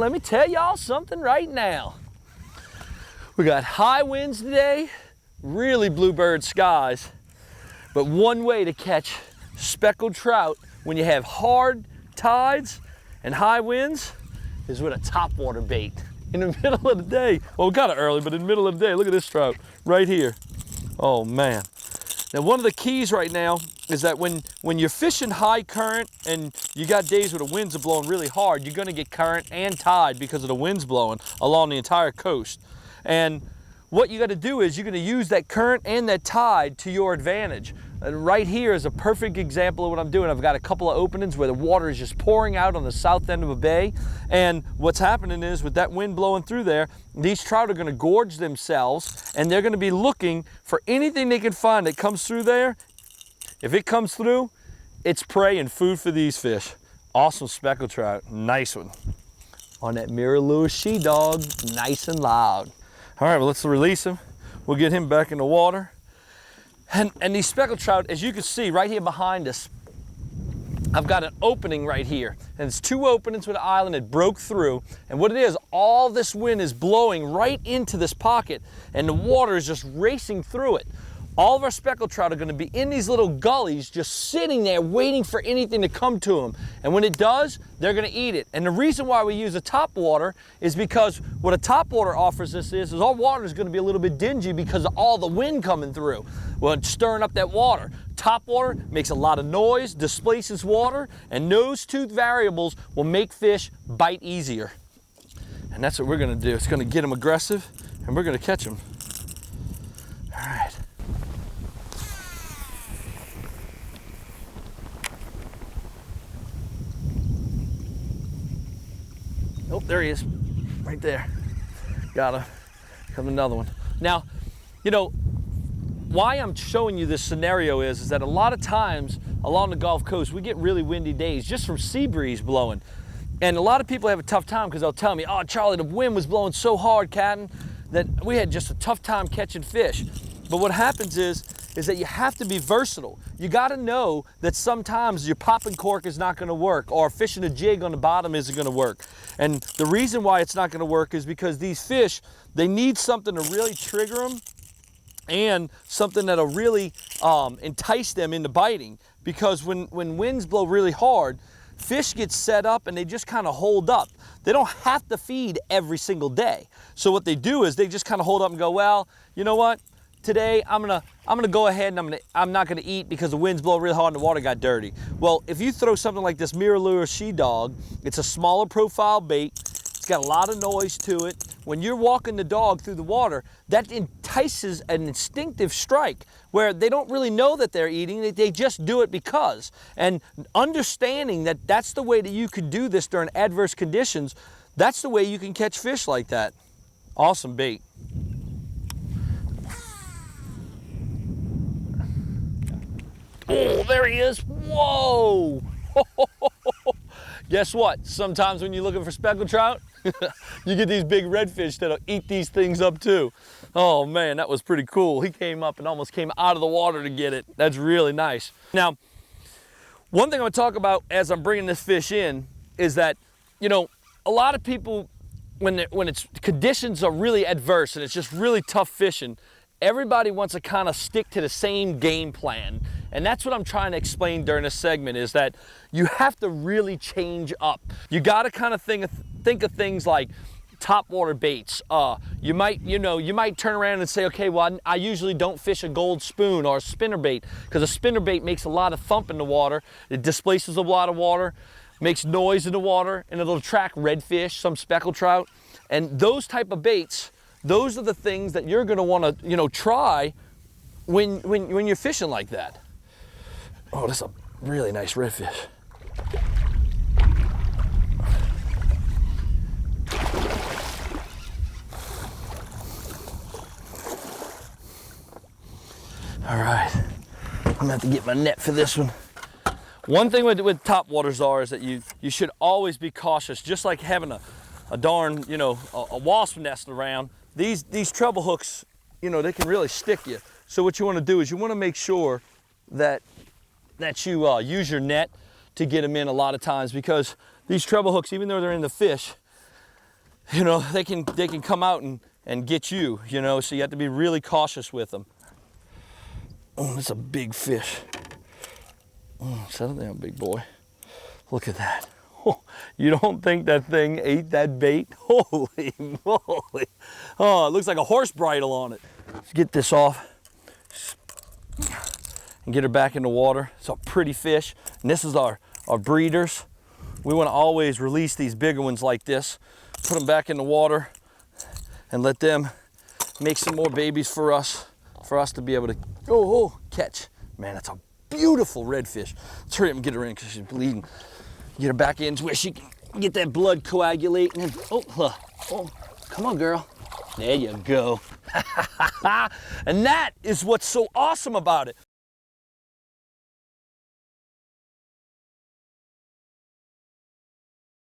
let me tell y'all something right now. We got high winds today, really bluebird skies, but one way to catch speckled trout when you have hard tides and high winds is with a topwater bait. In the middle of the day, well, kind of early, but in the middle of the day, look at this trout right here. Oh man. Now, one of the keys right now is that when you're fishing high current and you got days where the winds are blowing really hard, you're gonna get current and tide because of the winds blowing along the entire coast. And what you gotta do is you're gonna use that current and that tide to your advantage. And right here is a perfect example of what I'm doing. I've got a couple of openings where the water is just pouring out on the south end of a bay. And what's happening is with that wind blowing through there, these trout are gonna gorge themselves and they're gonna be looking for anything they can find that comes through there. If it comes through, it's prey and food for these fish. Awesome speckled trout, nice one. On that mirror lure she-dog, nice and loud. All right, well, let's release him. We'll get him back in the water. And these speckled trout, as you can see right here behind us, I've got an opening right here. And it's two openings with an island that broke through. And what it is, all this wind is blowing right into this pocket and the water is just racing through it. All of our speckled trout are gonna be in these little gullies just sitting there waiting for anything to come to them. And when it does, they're gonna eat it. And the reason why we use a topwater is because what a topwater offers us is our water is gonna be a little bit dingy because of all the wind coming through. Well, it's stirring up that water. Topwater makes a lot of noise, displaces water, and those two variables will make fish bite easier. And that's what we're gonna do. It's gonna get them aggressive and we're gonna catch them. All right. Oh, there he is, right there. Got him. Come another one. Now, you know, why I'm showing you this scenario is that a lot of times along the Gulf Coast, we get really windy days just from sea breeze blowing. And a lot of people have a tough time because they'll tell me, oh, Charlie, the wind was blowing so hard, Captain, that we had just a tough time catching fish. But what happens is that you have to be versatile. You gotta know that sometimes your popping cork is not gonna work or fishing a jig on the bottom isn't gonna work. And the reason why it's not gonna work is because these fish, they need something to really trigger them and something that'll really entice them into biting. Because when winds blow really hard, fish get set up and they just kind of hold up. They don't have to feed every single day. So what they do is they just kind of hold up and go, well, you know what? Today I'm gonna go ahead and I'm not gonna eat because the wind's blowing really hard and the water got dirty. Well, if you throw something like this mirror lure she-dog, it's a smaller profile bait. It's got a lot of noise to it. When you're walking the dog through the water, that entices an instinctive strike where they don't really know that they're eating, they just do it because. And understanding that that's the way that you could do this during adverse conditions, that's the way you can catch fish like that. Awesome bait. Oh, there he is. Whoa. Guess what? Sometimes when you're looking for speckled trout, you get these big redfish that'll eat these things up too. Oh man, that was pretty cool. He came up and almost came out of the water to get it. That's really nice. Now, one thing I'm gonna talk about as I'm bringing this fish in is that, you know, a lot of people, when it's conditions are really adverse and it's just really tough fishing, everybody wants to kind of stick to the same game plan. And that's what I'm trying to explain during this segment is that you have to really change up. You got to kind of think of things like topwater baits. You might turn around and say, okay, well, I usually don't fish a gold spoon or a spinnerbait because a spinnerbait makes a lot of thump in the water. It displaces a lot of water, makes noise in the water, and it'll attract redfish, some speckled trout. And those type of baits, those are the things that you're going to want to, you know, try when you're fishing like that. Oh, that's a really nice redfish. All right, I'm gonna have to get my net for this one. One thing with topwaters is that you should always be cautious, just like having a darn, you know, a wasp nest around. These treble hooks, you know, they can really stick you. So what you want to do is you want to make sure that you use your net to get them in a lot of times, because these treble hooks, even though they're in the fish, you know, they can come out and get you, you know, so you have to be really cautious with them. Oh, that's a big fish. Oh, settle down, big boy. Look at that. Oh, you don't think that thing ate that bait? Holy moly. Oh, it looks like a horse bridle on it. Let's get this off and get her back in the water. It's a pretty fish. And this is our breeders. We want to always release these bigger ones like this, put them back in the water, and let them make some more babies for us to be able to catch. Man, that's a beautiful redfish. Let's hurry up and get her in because she's bleeding. Get her back in where she can get that blood coagulating. And come on, girl. There you go. And that is what's so awesome about it.